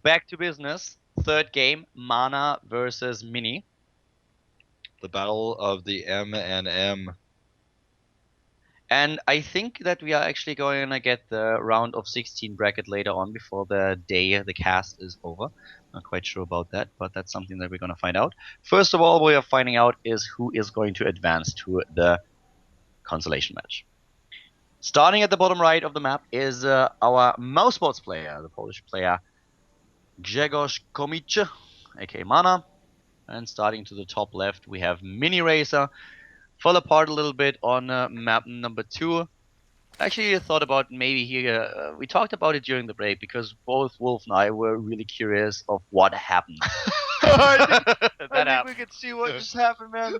back to business. Third game, Mana versus Mini. The battle of the M and M. And I think that we are actually going to get the round of 16 bracket later on before the cast is over. Not quite sure about that, but that's something that we're going to find out. First of all, what we are finding out is who is going to advance to the consolation match. Starting at the bottom right of the map is our mouzMaNa player, the Polish player Grzegorz Komice, aka Mana. And starting to the top left, we have Miniraser. Fall apart a little bit on map number 2. Actually, I thought about maybe here. We talked about it during the break because both Wolf and I were really curious of what happened. I think we could see what just happened, man.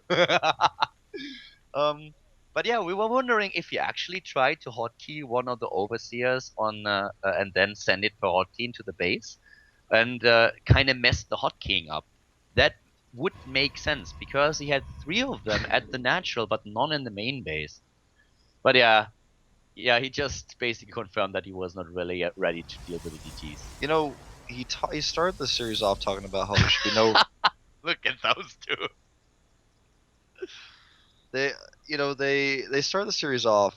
But yeah, we were wondering if you actually tried to hotkey one of the overseers on, and then send it per hotkey into the base, and kind of messed the hotkeying up. That would make sense because he had 3 of them at the natural, but none in the main base. But yeah, he just basically confirmed that he was not really ready to deal with the DTs. You know, he started the series off talking about how there should be no. Look at those two. They start the series off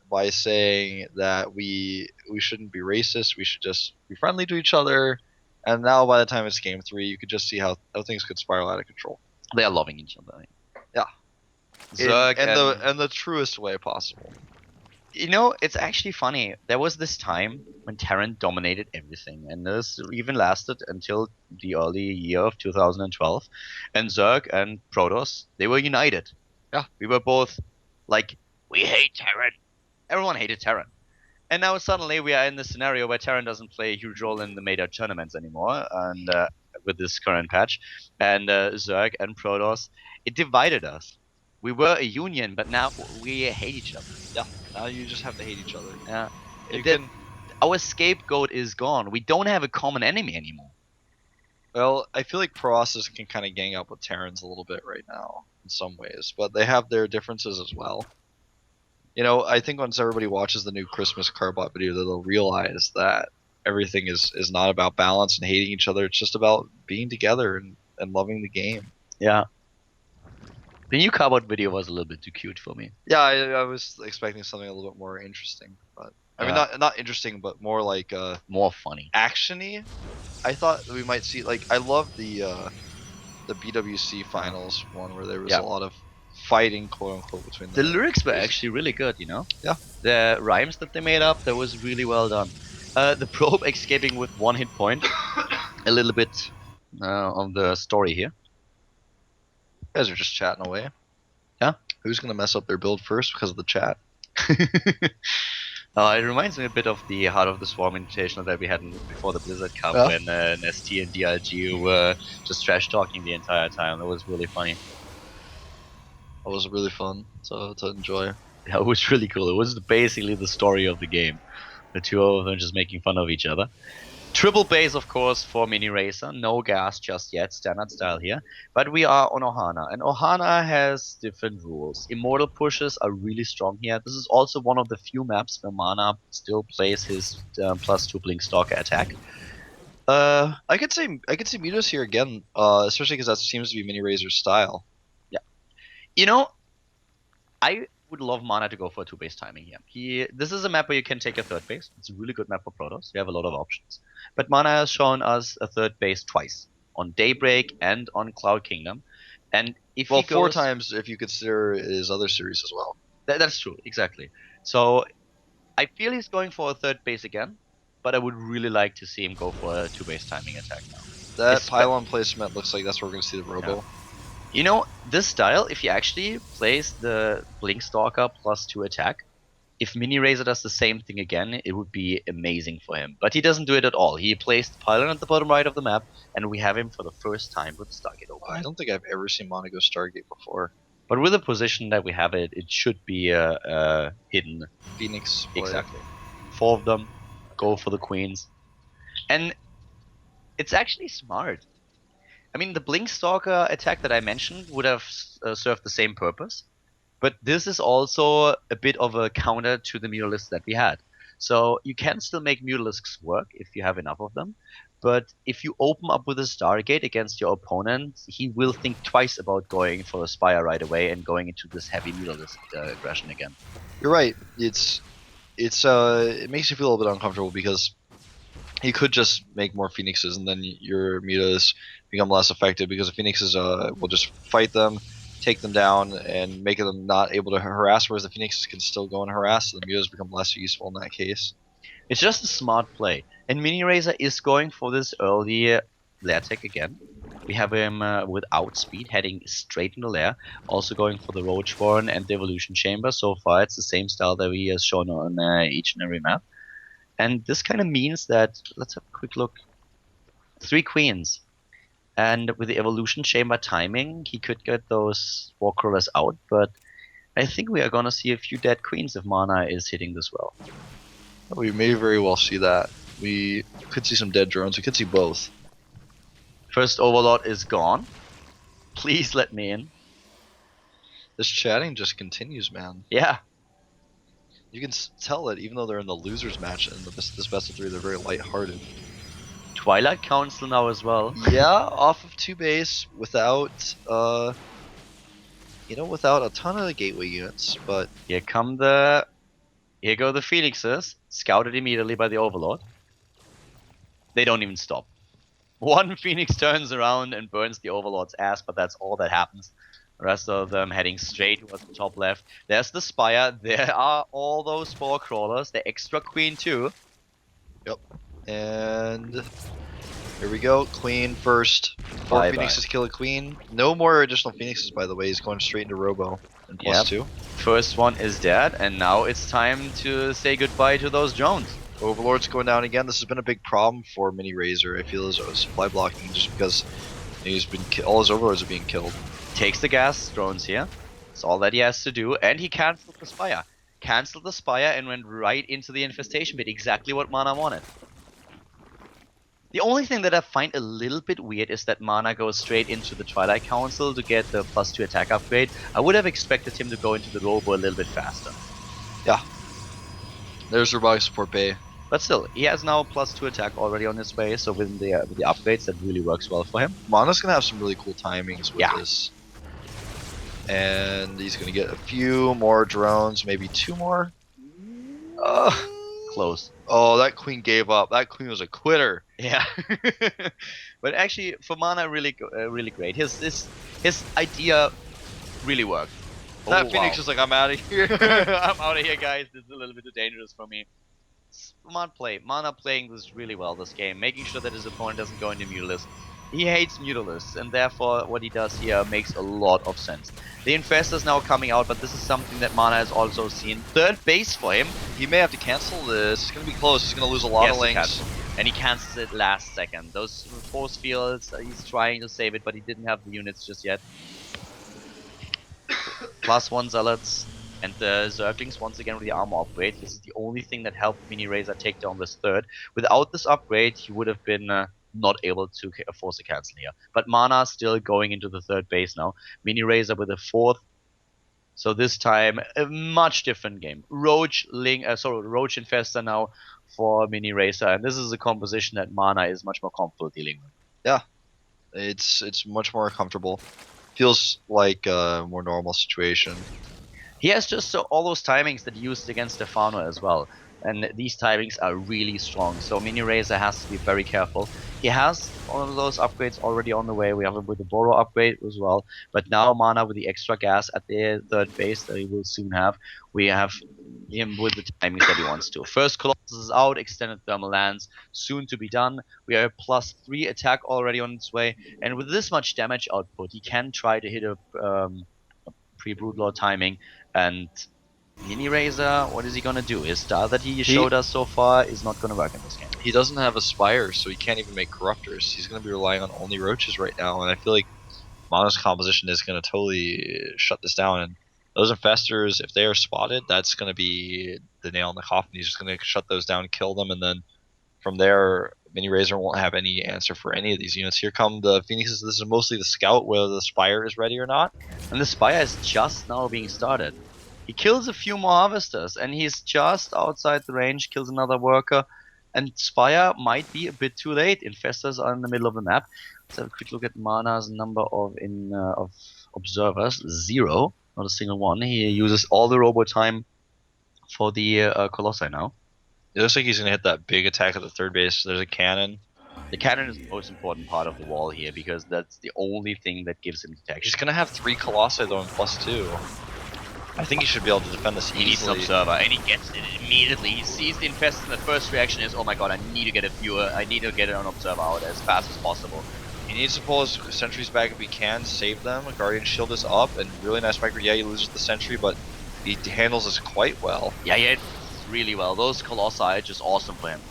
by saying that we shouldn't be racist. We should just be friendly to each other. And now, by the time it's game 3, you could just see how things could spiral out of control. They are loving each other. Yeah. Zerg In the truest way possible. You know, it's actually funny. There was this time when Terran dominated everything, and this even lasted until the early year of 2012. And Zerg and Protoss, they were united. Yeah. We were both like, we hate Terran. Everyone hated Terran. And now suddenly we are in this scenario where Terran doesn't play a huge role in the meta tournaments anymore, and with this current patch. And Zerg and Protoss, it divided us. We were a union, but now we hate each other. Yeah. Now you just have to hate each other. Yeah. Our scapegoat is gone. We don't have a common enemy anymore. Well, I feel like Process can kind of gang up with Terrans a little bit right now in some ways, but they have their differences as well. You know, I think once everybody watches the new Christmas Carbot video, they'll realize that everything is not about balance and hating each other. It's just about being together and loving the game. Yeah. The new Carbot video was a little bit too cute for me. Yeah, I was expecting something a little bit more interesting, but I mean not interesting, but more like more funny, actiony. I thought we might see I love the BWC finals one where there was a lot of fighting, quote unquote, between the lyrics were actually really good, you know. Yeah. The rhymes that they made up, that was really well done. The probe escaping with 1 hit point, a little bit on the story here. You guys are just chatting away. Yeah. Who's gonna mess up their build first because of the chat? It reminds me a bit of the Heart of the Swarm Invitational that we had before the Blizzard Cup when ST and DRG were just trash talking the entire time. That was really funny. It was really fun to enjoy. Yeah, it was really cool. It was basically the story of the game. The two of them just making fun of each other. Triple base, of course, for Miniraser. No gas just yet, standard style here. But we are on Ohana, and Ohana has different rules. Immortal pushes are really strong here. This is also one of the few maps where Mana still plays his +2 Blink Stalker attack. I could say Mutas here again, especially because that seems to be Miniraser's style. Yeah. You know, I would love Mana to go for a 2-base timing here. This is a map where you can take a 3rd base. It's a really good map for Protoss. You have a lot of options. But Mana has shown us a 3rd base twice, on Daybreak and on Cloud Kingdom. And if he goes, 4 times if you consider his other series as well. That's true, exactly. So I feel he's going for a 3rd base again, but I would really like to see him go for a 2-base timing attack now. That pylon placement looks like that's where we're going to see the Robo. Yeah. You know, this style, if he actually plays the Blink Stalker +2 attack, if Miniraser does the same thing again, it would be amazing for him. But he doesn't do it at all. He plays the pylon at the bottom right of the map, and we have him for the first time with Stargate open. I don't think I've ever seen Mana go Stargate before. But with the position that we have it should be a hidden Phoenix. Exactly. 4 of them, go for the queens. And it's actually smart. I mean, the Blink Stalker attack that I mentioned would have served the same purpose, but this is also a bit of a counter to the Mutalisks that we had. So you can still make Mutalisks work if you have enough of them, But if you open up with a Stargate against your opponent, he will think twice about going for a Spire right away and going into this heavy meterless aggression again. You're right. It makes you feel a little bit uncomfortable because you could just make more phoenixes and then your mutas become less effective because the phoenixes will just fight them, take them down, and make them not able to harass. Whereas the phoenixes can still go and harass, so the mutas become less useful in that case. It's just a smart play. And Miniraser is going for this early lair tech again. We have him without speed heading straight into lair. Also going for the Roach Warren and the Evolution Chamber. So far, it's the same style that he has shown on each and every map. And this kind of means that, let's have a quick look. 3 queens. And with the Evolution Chamber timing, he could get those Warcrawlers out. But I think we are going to see a few dead queens if Mana is hitting this well. We may very well see that. We could see some dead drones. We could see both. First Overlord is gone. Please let me in. This chatting just continues, man. Yeah. You can tell that even though they're in the losers match and this best of 3, they're very lighthearted. Twilight Council now as well. Yeah, off of 2 base without without a ton of the gateway units, but Here go the Phoenixes, scouted immediately by the Overlord. They don't even stop. One Phoenix turns around and burns the Overlord's ass, but that's all that happens. The rest of them heading straight towards the top left. There's the Spire. There are all those 4 crawlers. The extra queen too. Yep. And here we go. Queen first. 4 Bye-bye. Phoenixes kill a queen. No more additional Phoenixes, by the way. He's going straight into Robo and +2. First one is dead, and now it's time to say goodbye to those drones. Overlord's going down again. This has been a big problem for Miniraser. I feel as though supply blocking just because he's been all his Overlords are being killed. Takes the gas drones here. That's all that he has to do, and he cancelled the Spire. Cancelled the Spire and went right into the infestation bit, exactly what Mana wanted. The only thing that I find a little bit weird is that Mana goes straight into the Twilight Council to get the +2 attack upgrade. I would have expected him to go into the Robo a little bit faster. Yeah. There's Robotic Support Bay. But still, he has now +2 attack already on his way, so with the upgrades, that really works well for him. Mana's gonna have some really cool timings with this. And he's gonna get a few more drones, maybe 2 more. Close. Oh, that queen gave up. That queen was a quitter. Yeah. But actually, for Mana, really great. His idea really worked. That Phoenix is like, I'm out of here. I'm out of here, guys. This is a little bit too dangerous for me. Smart play. Mana playing this really well this game, making sure that his opponent doesn't go into Mutalisk. He hates Mutalists, and therefore what he does here makes a lot of sense. The Infestor is now coming out, but this is something that Mana has also seen. Third base for him. He may have to cancel this. It's going to be close. He's going to lose a lot of links. And he cancels it last second. Those force fields, he's trying to save it, but he didn't have the units just yet. +1 Zealots. And the Zerglings once again with the armor upgrade. This is the only thing that helped Miniraser take down this third. Without this upgrade, he would have been not able to force a cancel here. But Mana still going into the third base now. Miniraser with a 4th. So this time, a much different game. Roach Infestor now for Miniraser. And this is a composition that Mana is much more comfortable dealing with. Yeah, it's much more comfortable. Feels like a more normal situation. He has just all those timings that he used against Stefano as well. And these timings are really strong. So Miniraser has to be very careful. He has all of those upgrades already on the way. We have him with the Boro upgrade as well. But now Mana with the extra gas at the third base that he will soon have. We have him with the timings that he wants to. First Colossus is out, extended thermal lance, soon to be done. We have a +3 attack already on its way. And with this much damage output, he can try to hit a pre-Broodlord timing. And Miniraser, what is he gonna do? His style that he showed us so far is not gonna work in this game. He doesn't have a Spire, so he can't even make Corruptors. He's gonna be relying on only Roaches right now, and I feel like Mana's composition is gonna totally shut this down. And those Infestors, if they are spotted, that's gonna be the nail in the coffin. He's just gonna shut those down, kill them, and then from there, Miniraser won't have any answer for any of these units. Here come the Phoenixes. This is mostly the scout, whether the Spire is ready or not. And the Spire is just now being started. He kills a few more Harvesters, and he's just outside the range, kills another worker, And Spire might be a bit too late. Infestors are in the middle of the map. Let's have a quick look at Mana's number of observers. 0, not a single one. He uses all the robo time for the Colossi now. It looks like he's gonna hit that big attack at the third base. There's a cannon. The cannon is the most important part of the wall here because that's the only thing that gives him detection. He's gonna have 3 Colossi though in +2. I think he should be able to defend this easily. He needs an observer, and he gets it immediately. He sees the infested, and the first reaction is, oh my god, I need to get a viewer, I need to get an observer out as fast as possible. He needs to pull his sentries back if he can, save them. A Guardian Shield is up, and really nice micro. Yeah, he loses the sentry, but he handles this quite well. Yeah, it's really well. Those Colossi are just awesome for him.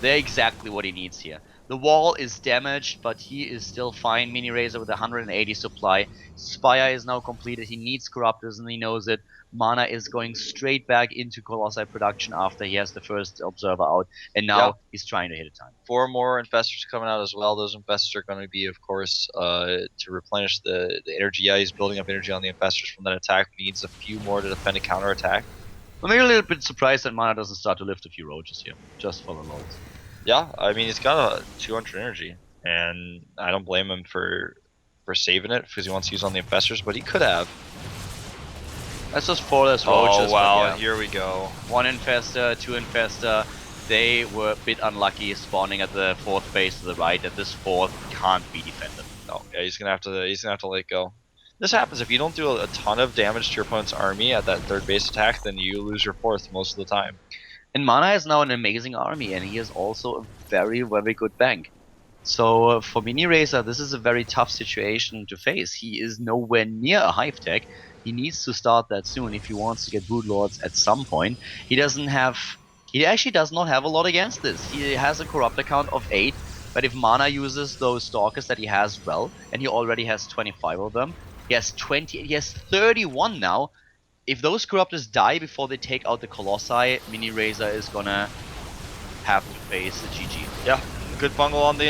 They're exactly what he needs here. The wall is damaged, but he is still fine. Miniraser with 180 supply. Spire is now completed. He needs Corruptors, and he knows it. Mana is going straight back into Colossi production after he has the first observer out, and now he's trying to hit a time. 4 more infestors coming out as well. Those infestors are going to be, of course, to replenish the energy. Yeah, he's building up energy on the infestors from that attack. He needs a few more to defend a counterattack. I'm a little bit surprised that Mana doesn't start to lift a few roaches here, just for the loads. Yeah, I mean, he's got a 200 energy, and I don't blame him for saving it because he wants to use on the infestors, but he could have. That's just 4 less roaches. Oh wow, here we go. 1 infestor, 2 infestor. They were a bit unlucky spawning at the 4th base to the right, and this 4th can't be defended. No, yeah, he's gonna have to let go. This happens if you don't do a ton of damage to your opponent's army at that 3rd base attack, then you lose your 4th most of the time. And Mana is now an amazing army, and he is also a very, very good bank. So for Miniraser, this is a very tough situation to face. He is nowhere near a hive tech. He needs to start that soon if he wants to get Brood Lords at some point. He actually does not have a lot against this. He has a Corruptor count of 8, but if Mana uses those Stalkers that he has well, and he already has 25 of them, he has 31 now. If those Corruptors die before they take out the Colossi, Miniraser is gonna have to face the GG. Yeah, good fungal on the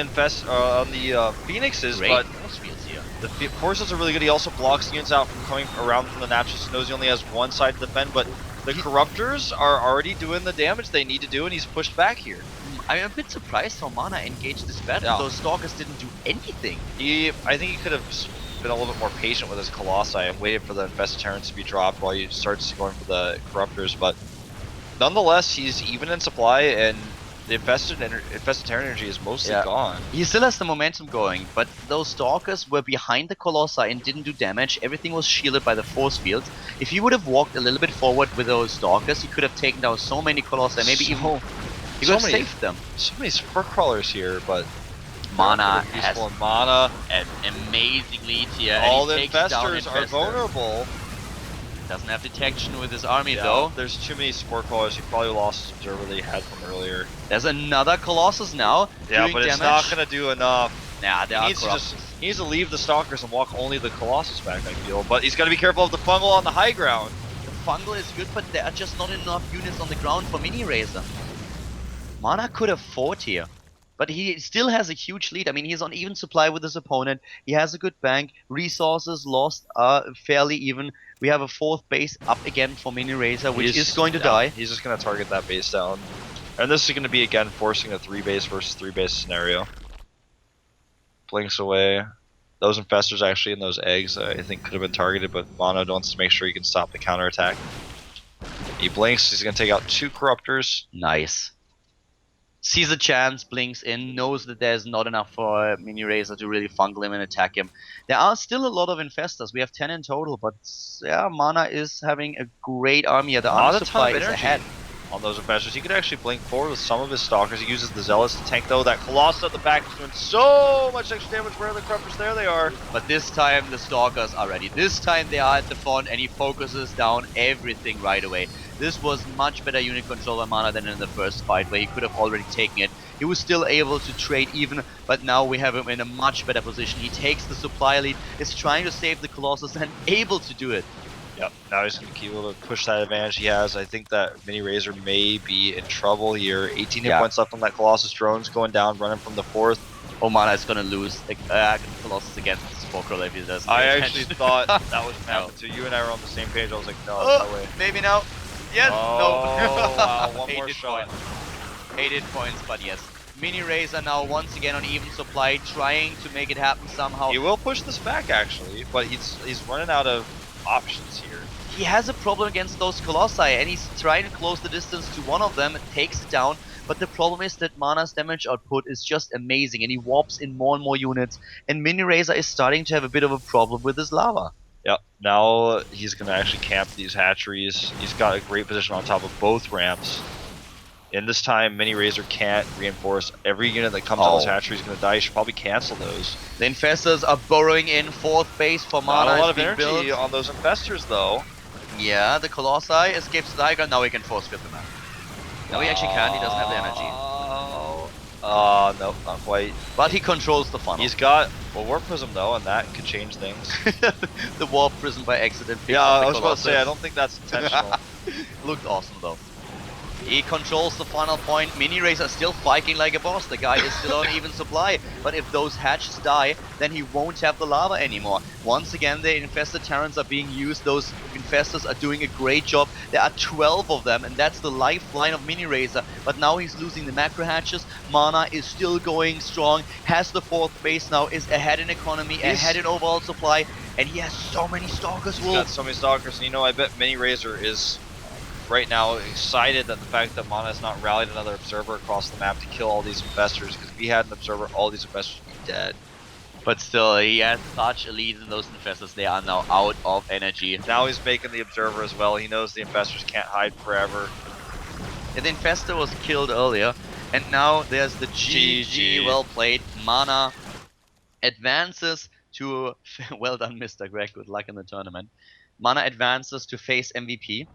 Phoenixes, Great but force fields here. the forces are really good. He also blocks units out from coming around from the natural snows. He only has one side to defend, but the Corruptors are already doing the damage they need to do, and he's pushed back here. I'm a bit surprised how Mana engaged this battle. Yeah. Those Stalkers didn't do anything. I think he could have been a little bit more patient with his Colossi and waited for the infested Terrans to be dropped while he starts going for the Corruptors, but nonetheless, he's even in supply, and the infested Terran energy is mostly gone. He still has the momentum going, but those Stalkers were behind the Colossi and didn't do damage. Everything was shielded by the force fields. If he would have walked a little bit forward with those Stalkers, he could have taken down so many Colossi, maybe he could have saved them. So many Spur Crawlers here, but Mana has Mana an amazing lead here. All the infestors are vulnerable. Doesn't have detection with his army though. There's too many Spore Crawlers. He probably lost his observer that he had from earlier. There's another Colossus now. Yeah, but it's not gonna do enough. Nah, he needs to leave the Stalkers and walk only the Colossus back, I feel. But he's got to be careful of the fungal on the high ground. The fungal is good, but there are just not enough units on the ground for Miniraser. Mana could have fought here, but he still has a huge lead. I mean, he's on even supply with his opponent. He has a good bank. Resources lost are fairly even. We have a 4th base up again for Miniraser, which is going to die. He's just going to target that base down. And this is going to be, again, forcing a 3 base versus 3 base scenario. Blinks away. Those infestors actually and those eggs I think could have been targeted, but Mana wants to make sure he can stop the counterattack. He blinks. He's going to take out 2 Corruptors. Nice. Sees a chance, blinks in, knows that there's not enough for Miniraser to really fungal him and attack him. There are still a lot of infestors. We have 10 in total, but yeah, Mana is having a great army. The army supply is ahead on those infestors. He could actually blink forward with some of his Stalkers. He uses the Zealots to tank though. That Colossus at the back is doing so much extra damage. Where are the Corruptors? There they are. But this time the Stalkers are ready. This time they are at the front, and he focuses down everything right away. This was much better unit control by Mana than in the first fight, where he could have already taken it. He was still able to trade even, but now we have him in a much better position. He takes the supply lead, is trying to save the Colossus, and able to do it. Yep, now he's going to keep able to push that advantage he has. I think that Miniraser may be in trouble here. 18 hit points left on that Colossus. Drones going down, running from the 4th. Oh, Mana is going to lose the Colossus against the Spokro if he doesn't. I actually thought that was going to happen too. You and I were on the same page. I was like, no way. Maybe now. Yes, no. Wow, one more shot. 8 hit points, but yes. Miniraser now once again on even supply, trying to make it happen somehow. He will push this back actually, but he's running out of options here. He has a problem against those Colossi, and he's trying to close the distance to one of them, takes it down, but the problem is that Mana's damage output is just amazing, and he warps in more and more units, and Miniraser is starting to have a bit of a problem with his lava. Yep, now he's going to actually camp these hatcheries. He's got a great position on top of both ramps. And this time, Miniraser can't reinforce. Every unit that comes on this hatchery is going to die. He should probably cancel those. The Infestors are burrowing in, fourth base for Mana. Not a lot of energy on those Infestors, though. Yeah, the Colossi escapes the Tiger. Now he can force fit them out. No, he actually can't. He doesn't have the energy. No, not quite. But he controls the funnel. He's got a Warp Prism, though, and that could change things. The Warp Prism by accident. Yeah, I was about to say, I don't think that's intentional. Looked awesome, though. He controls the final point. Miniraser still fighting like a boss. The guy is still on even supply. But if those hatches die, then he won't have the lava anymore. Once again, the infested Terrans are being used. Those infestors are doing a great job. There are 12 of them, and that's the lifeline of Miniraser. But now he's losing the macro hatches. Mana is still going strong. Has the fourth base now. Is ahead in economy, ahead in overall supply. And he has so many Stalkers, He's got so many Stalkers. And I bet Miniraser is right now excited at the fact that Mana has not rallied another observer across the map to kill all these Infestors, because if he had an observer, all these Infestors would be dead. But still, he has such a lead in those Infestors. They are now out of energy. Now he's making the observer as well. He knows the Infestors can't hide forever. Yeah, the Infestor was killed earlier, and now there's the GG. Well played. Mana advances to well done, Mr. Greg. Good luck in the tournament. Mana advances to face MVP.